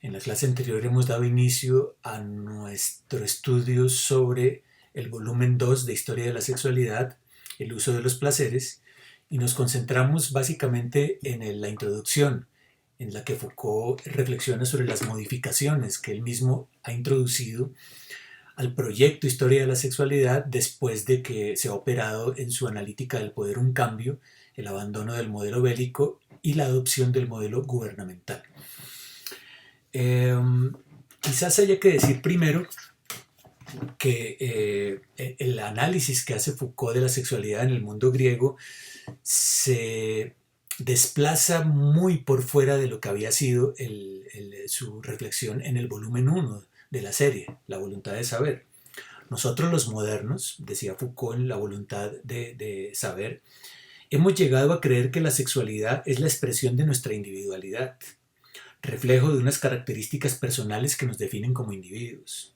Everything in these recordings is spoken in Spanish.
En la clase anterior hemos dado inicio a nuestro estudio sobre el volumen 2 de Historia de la Sexualidad, el uso de los placeres, y nos concentramos básicamente en la introducción, en la que Foucault reflexiona sobre las modificaciones que él mismo ha introducido al proyecto Historia de la Sexualidad después de que se ha operado en su analítica del poder un cambio, el abandono del modelo bélico y la adopción del modelo gubernamental. Quizás haya que decir primero que el análisis que hace Foucault de la sexualidad en el mundo griego se desplaza muy por fuera de lo que había sido su reflexión en el volumen 1 de la serie, La voluntad de saber. Nosotros los modernos, decía Foucault en La voluntad de saber, hemos llegado a creer que la sexualidad es la expresión de nuestra individualidad, reflejo de unas características personales que nos definen como individuos.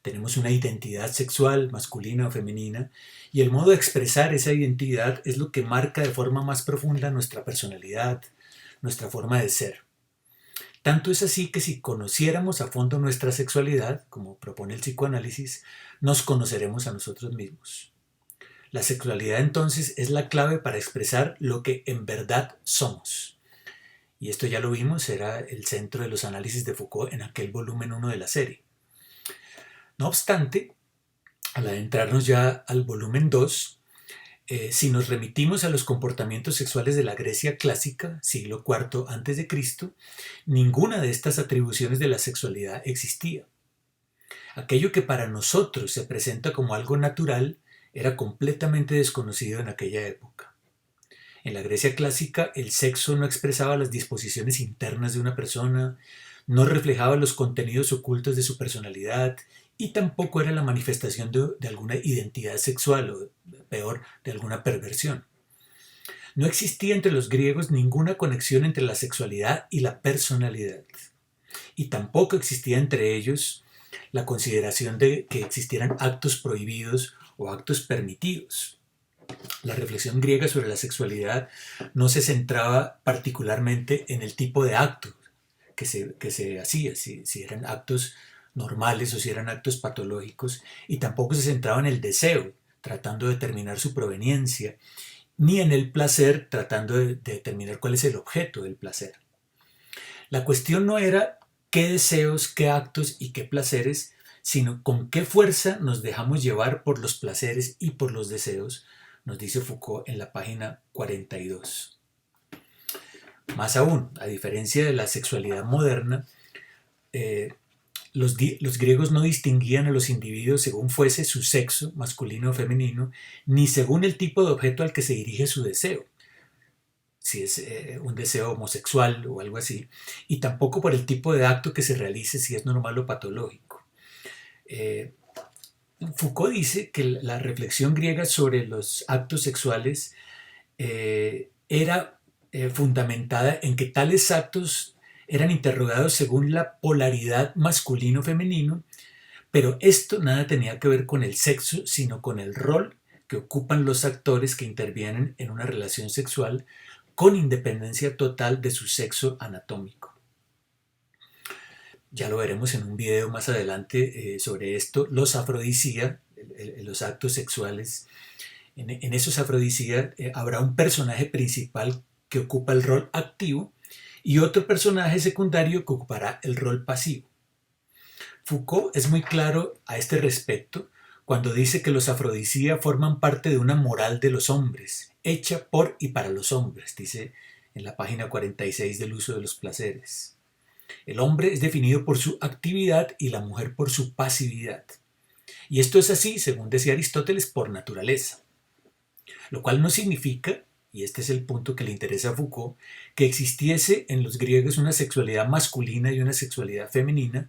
Tenemos una identidad sexual, masculina o femenina, y el modo de expresar esa identidad es lo que marca de forma más profunda nuestra personalidad, nuestra forma de ser. Tanto es así que si conociéramos a fondo nuestra sexualidad, como propone el psicoanálisis, nos conoceremos a nosotros mismos. La sexualidad entonces es la clave para expresar lo que en verdad somos. Y esto ya lo vimos, era el centro de los análisis de Foucault en aquel volumen 1 de la serie. No obstante, al adentrarnos ya al volumen 2, si nos remitimos a los comportamientos sexuales de la Grecia clásica, siglo IV a.C., ninguna de estas atribuciones de la sexualidad existía. Aquello que para nosotros se presenta como algo natural era completamente desconocido en aquella época. En la Grecia clásica, el sexo no expresaba las disposiciones internas de una persona, no reflejaba los contenidos ocultos de su personalidad y tampoco era la manifestación de alguna identidad sexual o, peor, de alguna perversión. No existía entre los griegos ninguna conexión entre la sexualidad y la personalidad. Y tampoco existía entre ellos la consideración de que existieran actos prohibidos o actos permitidos. La reflexión griega sobre la sexualidad no se centraba particularmente en el tipo de acto que se hacía, si eran actos normales o si eran actos patológicos, y tampoco se centraba en el deseo, tratando de determinar su proveniencia, ni en el placer, tratando de determinar cuál es el objeto del placer. La cuestión no era qué deseos, qué actos y qué placeres, sino con qué fuerza nos dejamos llevar por los placeres y por los deseos, nos dice Foucault en la página 42. Más aún, a diferencia de la sexualidad moderna, los griegos no distinguían a los individuos según fuese su sexo, masculino o femenino, ni según el tipo de objeto al que se dirige su deseo, si es un deseo homosexual o algo así, y tampoco por el tipo de acto que se realice, si es normal o patológico. Foucault dice que la reflexión griega sobre los actos sexuales era fundamentada en que tales actos eran interrogados según la polaridad masculino-femenino, pero esto nada tenía que ver con el sexo, sino con el rol que ocupan los actores que intervienen en una relación sexual con independencia total de su sexo anatómico. Ya lo veremos en un video más adelante sobre esto, los afrodisías, los actos sexuales. En esos afrodisías habrá un personaje principal que ocupa el rol activo y otro personaje secundario que ocupará el rol pasivo. Foucault es muy claro a este respecto cuando dice que los afrodisías forman parte de una moral de los hombres, hecha por y para los hombres, dice en la página 46 del uso de los placeres. El hombre es definido por su actividad y la mujer por su pasividad. Y esto es así, según decía Aristóteles, por naturaleza. Lo cual no significa, y este es el punto que le interesa a Foucault, que existiese en los griegos una sexualidad masculina y una sexualidad femenina,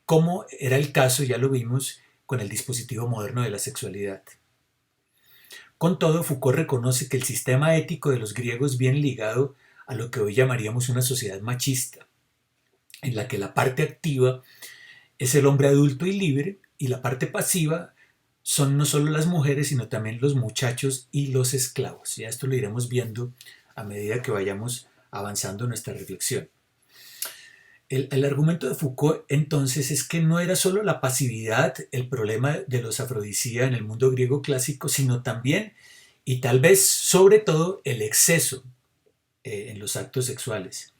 como era el caso, ya lo vimos, con el dispositivo moderno de la sexualidad. Con todo, Foucault reconoce que el sistema ético de los griegos viene ligado a lo que hoy llamaríamos una sociedad machista, en la que la parte activa es el hombre adulto y libre y la parte pasiva son no solo las mujeres, sino también los muchachos y los esclavos. Ya esto lo iremos viendo a medida que vayamos avanzando en nuestra reflexión. El argumento de Foucault entonces es que no era solo la pasividad el problema de los afrodisíacos en el mundo griego clásico, sino también y tal vez sobre todo el exceso en los actos sexuales.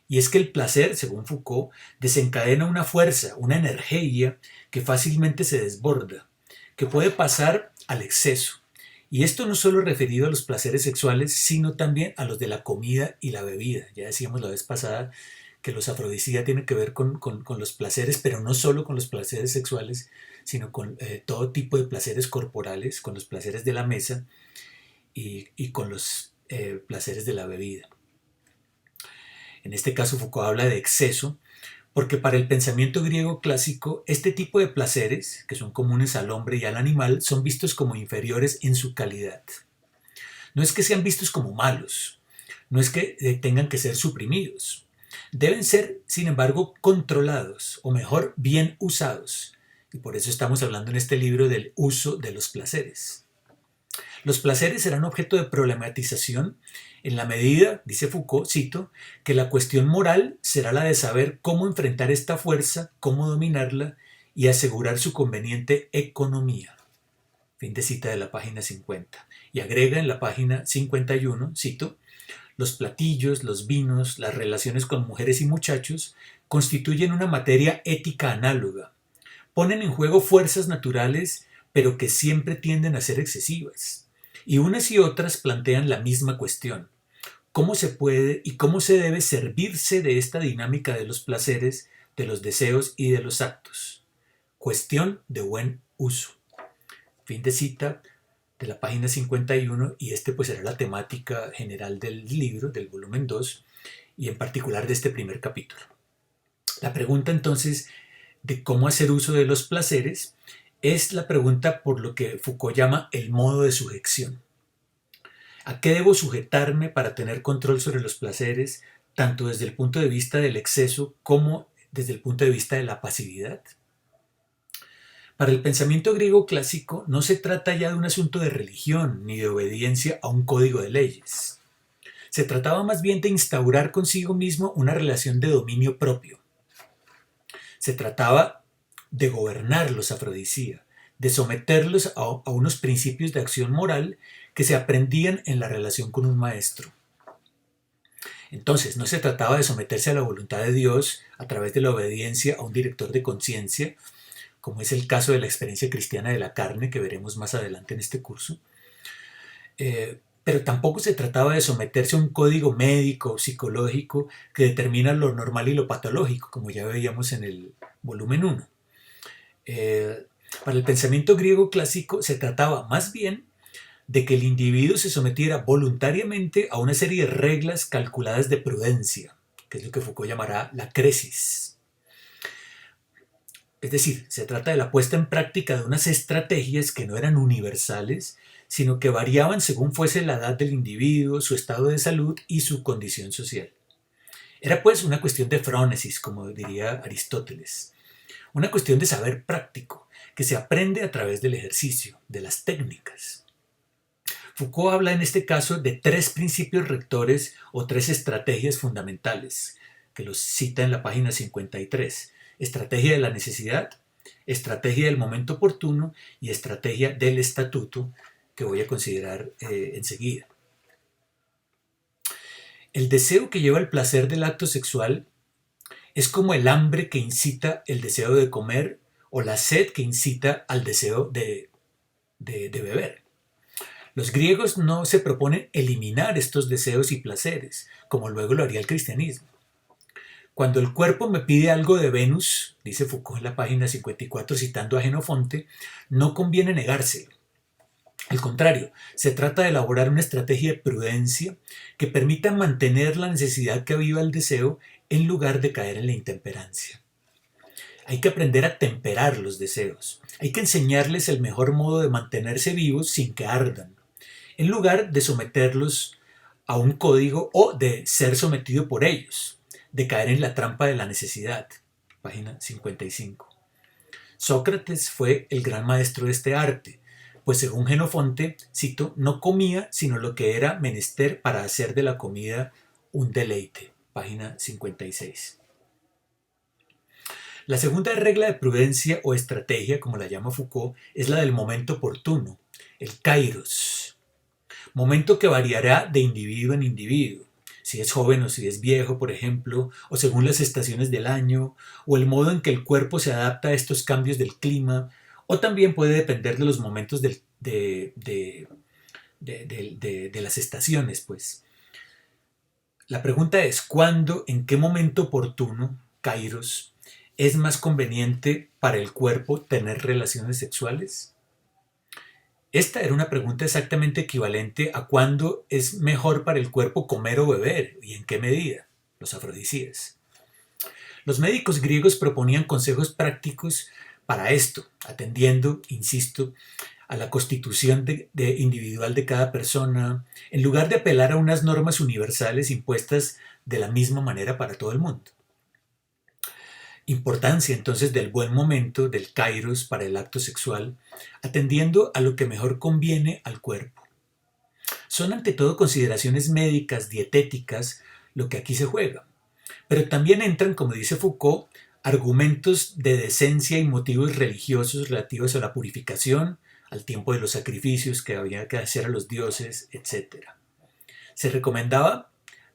Y es que el placer, según Foucault, desencadena una fuerza, una energía que fácilmente se desborda, que puede pasar al exceso. Y esto no solo referido a los placeres sexuales, sino también a los de la comida y la bebida. Ya decíamos la vez pasada que los afrodisíacos tienen que ver con los placeres, pero no solo con los placeres sexuales, sino con todo tipo de placeres corporales, con los placeres de la mesa y con los placeres de la bebida. En este caso Foucault habla de exceso, porque para el pensamiento griego clásico este tipo de placeres, que son comunes al hombre y al animal, son vistos como inferiores en su calidad. No es que sean vistos como malos, no es que tengan que ser suprimidos. Deben ser, sin embargo, controlados, o mejor, bien usados. Y por eso estamos hablando en este libro del uso de los placeres. Los placeres serán objeto de problematización en la medida, dice Foucault, cito, que la cuestión moral será la de saber cómo enfrentar esta fuerza, cómo dominarla y asegurar su conveniente economía. Fin de cita de la página 50. Y agrega en la página 51, cito, los platillos, los vinos, las relaciones con mujeres y muchachos constituyen una materia ética análoga. Ponen en juego fuerzas naturales, pero que siempre tienden a ser excesivas. Y unas y otras plantean la misma cuestión. ¿Cómo se puede y cómo se debe servirse de esta dinámica de los placeres, de los deseos y de los actos? Cuestión de buen uso. Fin de cita de la página 51 y este pues será la temática general del libro, del volumen 2 y en particular de este primer capítulo. La pregunta entonces de cómo hacer uso de los placeres es la pregunta por lo que Foucault llama el modo de sujeción. ¿A qué debo sujetarme para tener control sobre los placeres, tanto desde el punto de vista del exceso como desde el punto de vista de la pasividad? Para el pensamiento griego clásico no se trata ya de un asunto de religión ni de obediencia a un código de leyes. Se trataba más bien de instaurar consigo mismo una relación de dominio propio. Se trataba de gobernar los afrodisíacos, de someterlos a unos principios de acción moral que se aprendían en la relación con un maestro. Entonces, no se trataba de someterse a la voluntad de Dios a través de la obediencia a un director de conciencia, como es el caso de la experiencia cristiana de la carne, que veremos más adelante en este curso. Pero tampoco se trataba de someterse a un código médico o psicológico que determina lo normal y lo patológico, como ya veíamos en el volumen 1. Para el pensamiento griego clásico se trataba más bien de que el individuo se sometiera voluntariamente a una serie de reglas calculadas de prudencia, que es lo que Foucault llamará la cresis. Es decir, se trata de la puesta en práctica de unas estrategias que no eran universales, sino que variaban según fuese la edad del individuo, su estado de salud y su condición social. Era pues una cuestión de frónesis, como diría Aristóteles, una cuestión de saber práctico, que se aprende a través del ejercicio, de las técnicas. Foucault habla en este caso de 3 principios rectores o 3 estrategias fundamentales, que los cita en la página 53. Estrategia de la necesidad, estrategia del momento oportuno y estrategia del estatuto, que voy a considerar enseguida. El deseo que lleva al placer del acto sexual es como el hambre que incita el deseo de comer o la sed que incita al deseo de beber. Los griegos no se proponen eliminar estos deseos y placeres, como luego lo haría el cristianismo. Cuando el cuerpo me pide algo de Venus, dice Foucault en la página 54 citando a Jenofonte, no conviene negárselo. Al contrario, se trata de elaborar una estrategia de prudencia que permita mantener la necesidad que aviva el deseo en lugar de caer en la intemperancia. Hay que aprender a temperar los deseos. Hay que enseñarles el mejor modo de mantenerse vivos sin que ardan, en lugar de someterlos a un código o de ser sometido por ellos, de caer en la trampa de la necesidad. Página 55. Sócrates fue el gran maestro de este arte, pues según Jenofonte, cito, no comía sino lo que era menester para hacer de la comida un deleite. Página 56. La segunda regla de prudencia o estrategia, como la llama Foucault, es la del momento oportuno, el kairos, momento que variará de individuo en individuo, si es joven o si es viejo, por ejemplo, o según las estaciones del año, o el modo en que el cuerpo se adapta a estos cambios del clima, o también puede depender de los momentos de las estaciones, pues. La pregunta es, ¿cuándo, en qué momento oportuno, kairos, es más conveniente para el cuerpo tener relaciones sexuales? Esta era una pregunta exactamente equivalente a cuándo es mejor para el cuerpo comer o beber y en qué medida, los afrodisíacos. Los médicos griegos proponían consejos prácticos para esto, atendiendo, insisto, a la constitución individual de cada persona, en lugar de apelar a unas normas universales impuestas de la misma manera para todo el mundo. Importancia entonces del buen momento, del kairos para el acto sexual, atendiendo a lo que mejor conviene al cuerpo. Son ante todo consideraciones médicas, dietéticas, lo que aquí se juega. Pero también entran, como dice Foucault, argumentos de decencia y motivos religiosos relativos a la purificación, al tiempo de los sacrificios que había que hacer a los dioses, etc. Se recomendaba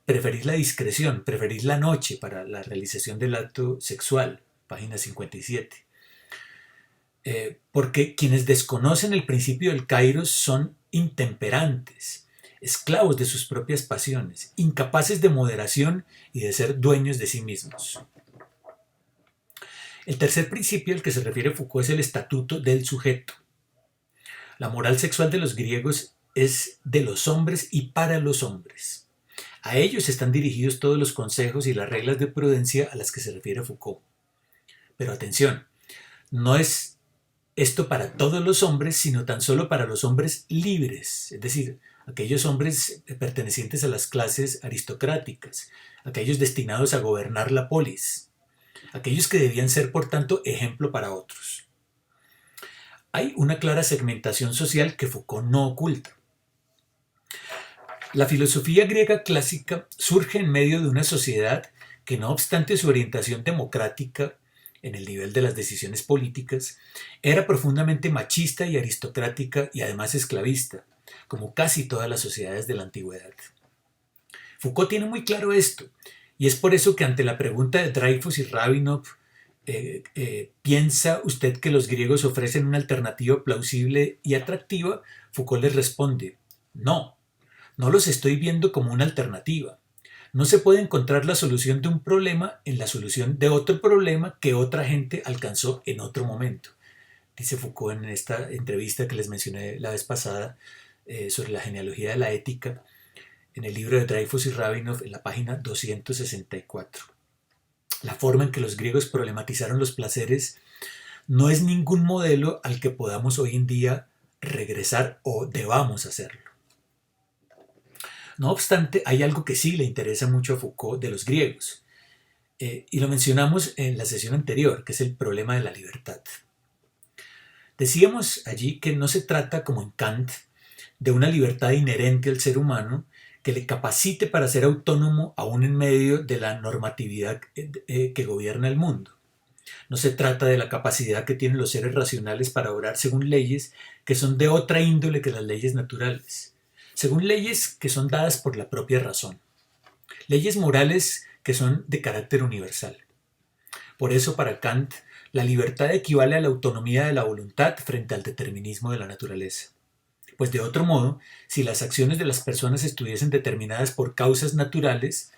preferir la discreción, preferir la noche para la realización del acto sexual, página 57. Porque quienes desconocen el principio del kairos son intemperantes, esclavos de sus propias pasiones, incapaces de moderación y de ser dueños de sí mismos. El tercer principio al que se refiere Foucault es el estatuto del sujeto. La moral sexual de los griegos es de los hombres y para los hombres. A ellos están dirigidos todos los consejos y las reglas de prudencia a las que se refiere Foucault. Pero atención, no es esto para todos los hombres, sino tan solo para los hombres libres, es decir, aquellos hombres pertenecientes a las clases aristocráticas, aquellos destinados a gobernar la polis, aquellos que debían ser, por tanto, ejemplo para otros. Hay una clara segmentación social que Foucault no oculta. La filosofía griega clásica surge en medio de una sociedad que, no obstante su orientación democrática en el nivel de las decisiones políticas, era profundamente machista y aristocrática y además esclavista, como casi todas las sociedades de la antigüedad. Foucault tiene muy claro esto, y es por eso que ante la pregunta de Dreyfus y Rabinov, ¿piensa usted que los griegos ofrecen una alternativa plausible y atractiva? Foucault les responde, no, no los estoy viendo como una alternativa. No se puede encontrar la solución de un problema en la solución de otro problema que otra gente alcanzó en otro momento. Dice Foucault en esta entrevista que les mencioné la vez pasada sobre la genealogía de la ética, en el libro de Dreyfus y Rabinov, en la página 264. La forma en que los griegos problematizaron los placeres no es ningún modelo al que podamos hoy en día regresar o debamos hacerlo. No obstante, hay algo que sí le interesa mucho a Foucault de los griegos, y lo mencionamos en la sesión anterior, que es el problema de la libertad. Decíamos allí que no se trata, como en Kant, de una libertad inherente al ser humano que le capacite para ser autónomo aún en medio de la normatividad que gobierna el mundo. No se trata de la capacidad que tienen los seres racionales para obrar según leyes que son de otra índole que las leyes naturales, según leyes que son dadas por la propia razón, leyes morales que son de carácter universal. Por eso, para Kant, la libertad equivale a la autonomía de la voluntad frente al determinismo de la naturaleza. Pues de otro modo, si las acciones de las personas estuviesen determinadas por causas naturales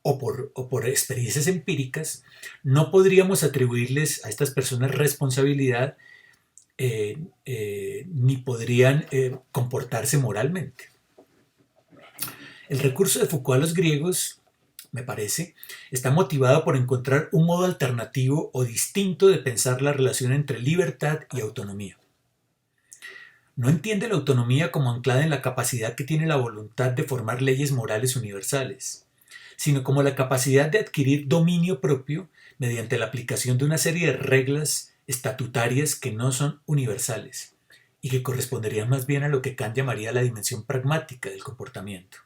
o por experiencias empíricas, no podríamos atribuirles a estas personas responsabilidad ni podrían comportarse moralmente. El recurso de Foucault a los griegos, me parece, está motivado por encontrar un modo alternativo o distinto de pensar la relación entre libertad y autonomía. No entiende la autonomía como anclada en la capacidad que tiene la voluntad de formar leyes morales universales, sino como la capacidad de adquirir dominio propio mediante la aplicación de una serie de reglas estatutarias que no son universales y que corresponderían más bien a lo que Kant llamaría la dimensión pragmática del comportamiento.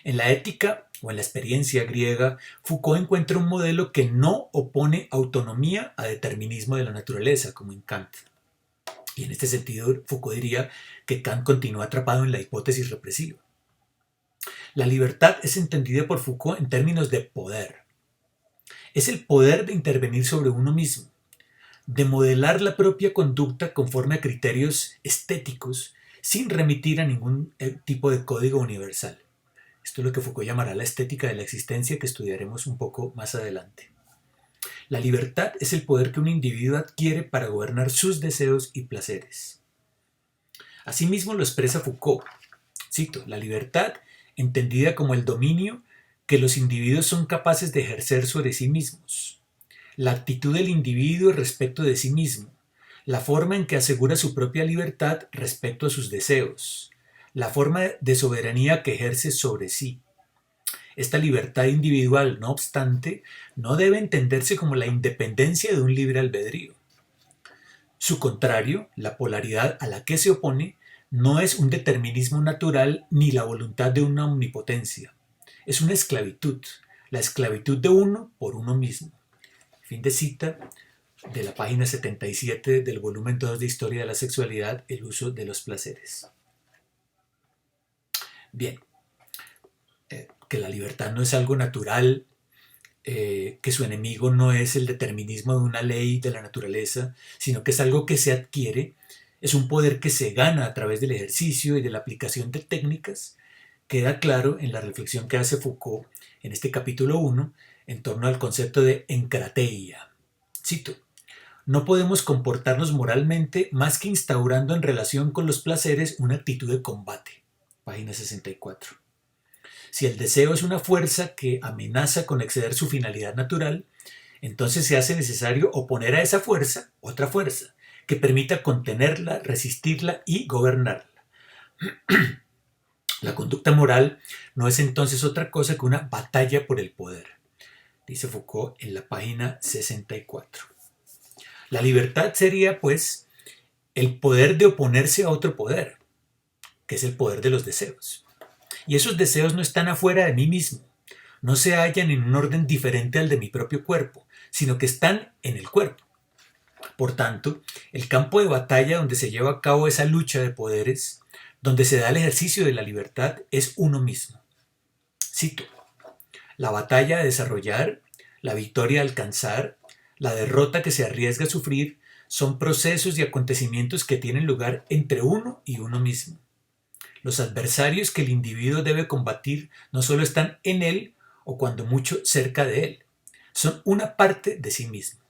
En la ética o en la experiencia griega, Foucault encuentra un modelo que no opone autonomía a determinismo de la naturaleza, como en Kant. Y en este sentido, Foucault diría que Kant continúa atrapado en la hipótesis represiva. La libertad es entendida por Foucault en términos de poder. Es el poder de intervenir sobre uno mismo, de modelar la propia conducta conforme a criterios estéticos sin remitir a ningún tipo de código universal. Esto es lo que Foucault llamará la estética de la existencia, que estudiaremos un poco más adelante. La libertad es el poder que un individuo adquiere para gobernar sus deseos y placeres. Asimismo lo expresa Foucault. Cito: la libertad, entendida como el dominio que los individuos son capaces de ejercer sobre sí mismos, la actitud del individuo respecto de sí mismo, la forma en que asegura su propia libertad respecto a sus deseos, la forma de soberanía que ejerce sobre sí. Esta libertad individual, no obstante, no debe entenderse como la independencia de un libre albedrío. Su contrario, la polaridad a la que se opone, no es un determinismo natural ni la voluntad de una omnipotencia. Es una esclavitud, la esclavitud de uno por uno mismo. Fin de cita de la página 77 del volumen 2 de Historia de la Sexualidad, el uso de los placeres. Bien, que la libertad no es algo natural, que su enemigo no es el determinismo de una ley de la naturaleza, sino que es algo que se adquiere, es un poder que se gana a través del ejercicio y de la aplicación de técnicas, queda claro en la reflexión que hace Foucault en este capítulo 1 en torno al concepto de encrateia. Cito: no podemos comportarnos moralmente más que instaurando en relación con los placeres una actitud de combate. Página 64. Si el deseo es una fuerza que amenaza con exceder su finalidad natural, entonces se hace necesario oponer a esa fuerza otra fuerza que permita contenerla, resistirla y gobernarla. La conducta moral no es entonces otra cosa que una batalla por el poder, dice Foucault en la página 64. La libertad sería, pues, el poder de oponerse a otro poder, que es el poder de los deseos. Y esos deseos no están afuera de mí mismo, no se hallan en un orden diferente al de mi propio cuerpo, sino que están en el cuerpo. Por tanto, el campo de batalla donde se lleva a cabo esa lucha de poderes, donde se da el ejercicio de la libertad, es uno mismo. Cito: la batalla a desarrollar, la victoria a alcanzar, la derrota que se arriesga a sufrir, son procesos y acontecimientos que tienen lugar entre uno y uno mismo. Los adversarios que el individuo debe combatir no solo están en él o cuando mucho cerca de él, son una parte de sí mismo.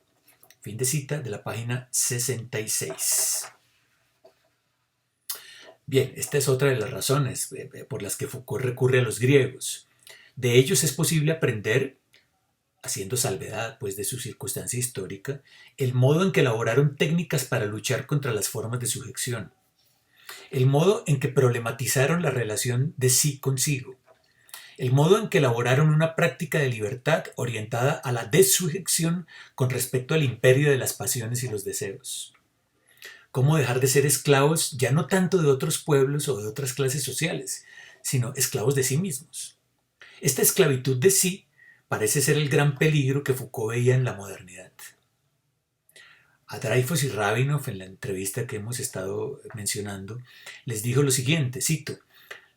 Fin de cita de la página 66. Bien, esta es otra de las razones por las que Foucault recurre a los griegos. De ellos es posible aprender, haciendo salvedad pues de su circunstancia histórica, el modo en que elaboraron técnicas para luchar contra las formas de sujeción, el modo en que problematizaron la relación de sí consigo, el modo en que elaboraron una práctica de libertad orientada a la desujeción con respecto al imperio de las pasiones y los deseos. Cómo dejar de ser esclavos ya no tanto de otros pueblos o de otras clases sociales, sino esclavos de sí mismos. Esta esclavitud de sí parece ser el gran peligro que Foucault veía en la modernidad. A Dreyfus y Rabinoff, en la entrevista que hemos estado mencionando, les dijo lo siguiente, cito: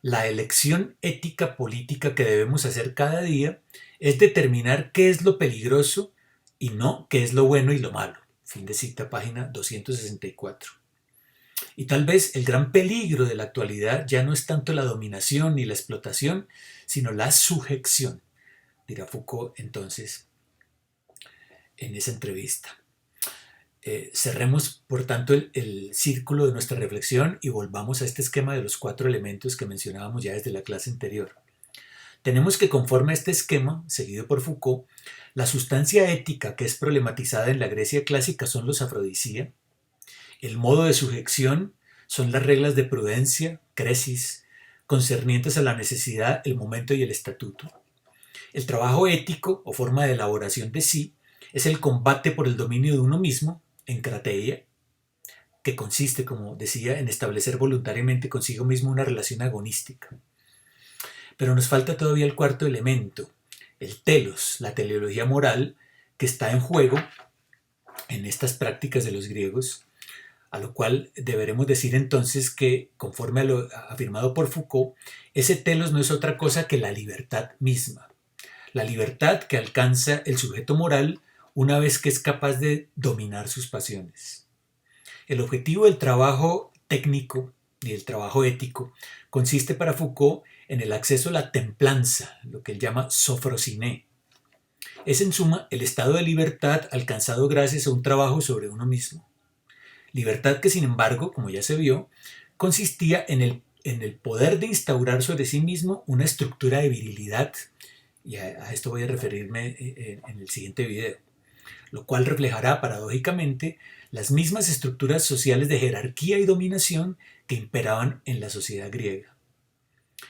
la elección ética política que debemos hacer cada día es determinar qué es lo peligroso y no qué es lo bueno y lo malo. Fin de cita, página 264. Y tal vez el gran peligro de la actualidad ya no es tanto la dominación ni la explotación, sino la sujeción, dirá Foucault entonces en esa entrevista. Cerremos, por tanto, el círculo de nuestra reflexión y volvamos a este esquema de los 4 elementos que mencionábamos ya desde la clase anterior. Tenemos que, conforme a este esquema, seguido por Foucault, la sustancia ética que es problematizada en la Grecia clásica son los afrodisía, el modo de sujeción son las reglas de prudencia, cresis, concernientes a la necesidad, el momento y el estatuto. El trabajo ético, o forma de elaboración de sí, es el combate por el dominio de uno mismo, encrateia, que consiste, como decía, en establecer voluntariamente consigo mismo una relación agonística. Pero nos falta todavía el cuarto elemento, el telos, la teleología moral, que está en juego en estas prácticas de los griegos, a lo cual deberemos decir entonces que, conforme a lo afirmado por Foucault, ese telos no es otra cosa que la libertad misma. La libertad que alcanza el sujeto moral una vez que es capaz de dominar sus pasiones. El objetivo del trabajo técnico y del trabajo ético consiste para Foucault en el acceso a la templanza, lo que él llama sofrosiné. Es en suma el estado de libertad alcanzado gracias a un trabajo sobre uno mismo. Libertad que, sin embargo, como ya se vio, consistía en el poder de instaurar sobre sí mismo una estructura de virilidad, y a esto voy a referirme en el siguiente video, lo cual reflejará paradójicamente las mismas estructuras sociales de jerarquía y dominación que imperaban en la sociedad griega.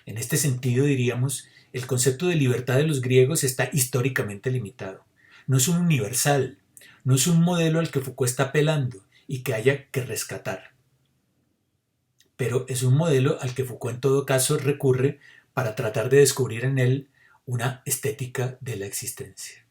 En este sentido, diríamos, el concepto de libertad de los griegos está históricamente limitado. No es un universal, no es un modelo al que Foucault está apelando y que haya que rescatar. Pero es un modelo al que Foucault en todo caso recurre para tratar de descubrir en él una estética de la existencia.